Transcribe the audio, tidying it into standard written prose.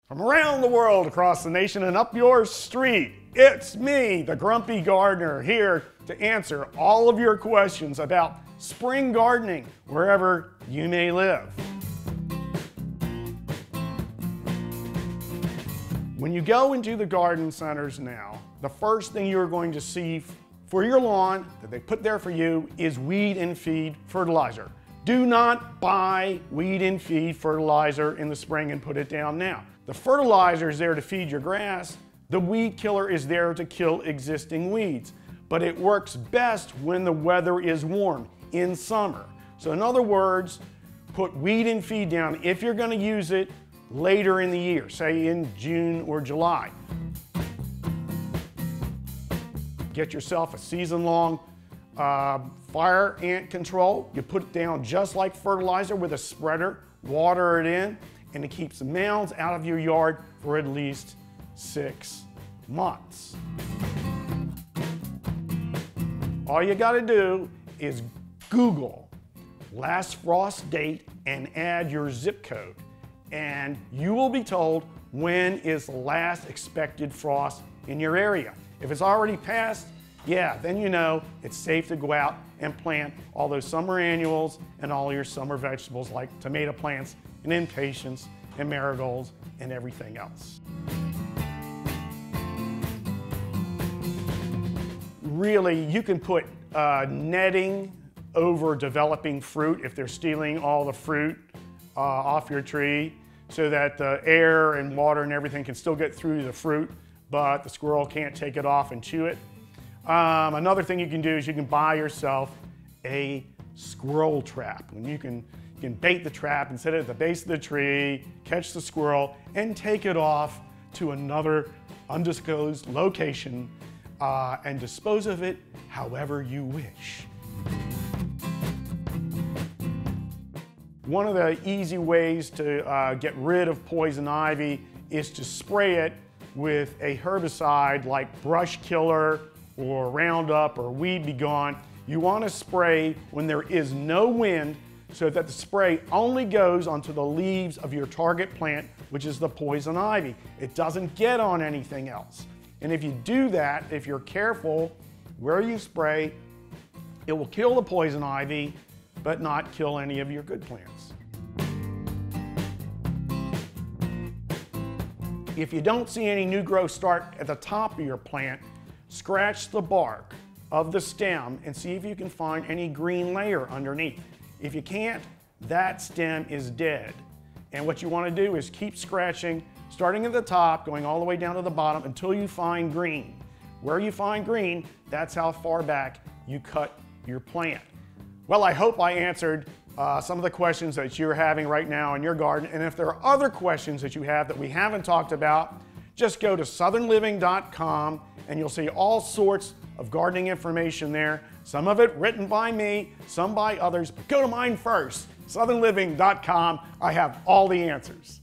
From around the world, across the nation, and up your street, it's me, the Grumpy Gardener, here to answer all of your questions about spring gardening, wherever you may live. When you go into the garden centers now, the first thing you're going to see for your lawn that they put there for you is weed and feed fertilizer. Do not buy weed and feed fertilizer in the spring and put it down now. The fertilizer is there to feed your grass. The weed killer is there to kill existing weeds. But it works best when the weather is warm, in summer. So in other words, put weed and feed down if you're going to use it later in the year, say in June or July. Get yourself a season-long fire ant control. You put it down just like fertilizer with a spreader, water it in, and it keeps the mounds out of your yard for at least 6 months. All you gotta do is Google last frost date and add your zip code, and you will be told when is the last expected frost in your area. If it's already passed, yeah, then you know it's safe to go out and plant all those summer annuals and all your summer vegetables like tomato plants and impatiens and marigolds and everything else. Really, you can put netting over developing fruit if they're stealing all the fruit off your tree so that the air and water and everything can still get through the fruit, but the squirrel can't take it off and chew it. Another thing you can do is you can buy yourself a squirrel trap. When you can bait the trap and set it at the base of the tree, catch the squirrel, and take it off to another undisclosed location and dispose of it however you wish. One of the easy ways to get rid of poison ivy is to spray it with a herbicide like brush killer or Roundup or Weed Be Gone. You want to spray when there is no wind so that the spray only goes onto the leaves of your target plant, which is the poison ivy. It doesn't get on anything else. And if you do that, if you're careful where you spray, it will kill the poison ivy, but not kill any of your good plants. If you don't see any new growth start at the top of your plant, scratch the bark of the stem and see if you can find any green layer underneath. If you can't, that stem is dead. And what you want to do is keep scratching, starting at the top, going all the way down to the bottom until you find green. Where you find green, that's how far back you cut your plant. Well, I hope I answered some of the questions that you're having right now in your garden. And if there are other questions that you have that we haven't talked about, just go to southernliving.com and you'll see all sorts of gardening information there. Some of it written by me, some by others, but go to mine first, southernliving.com. I have all the answers.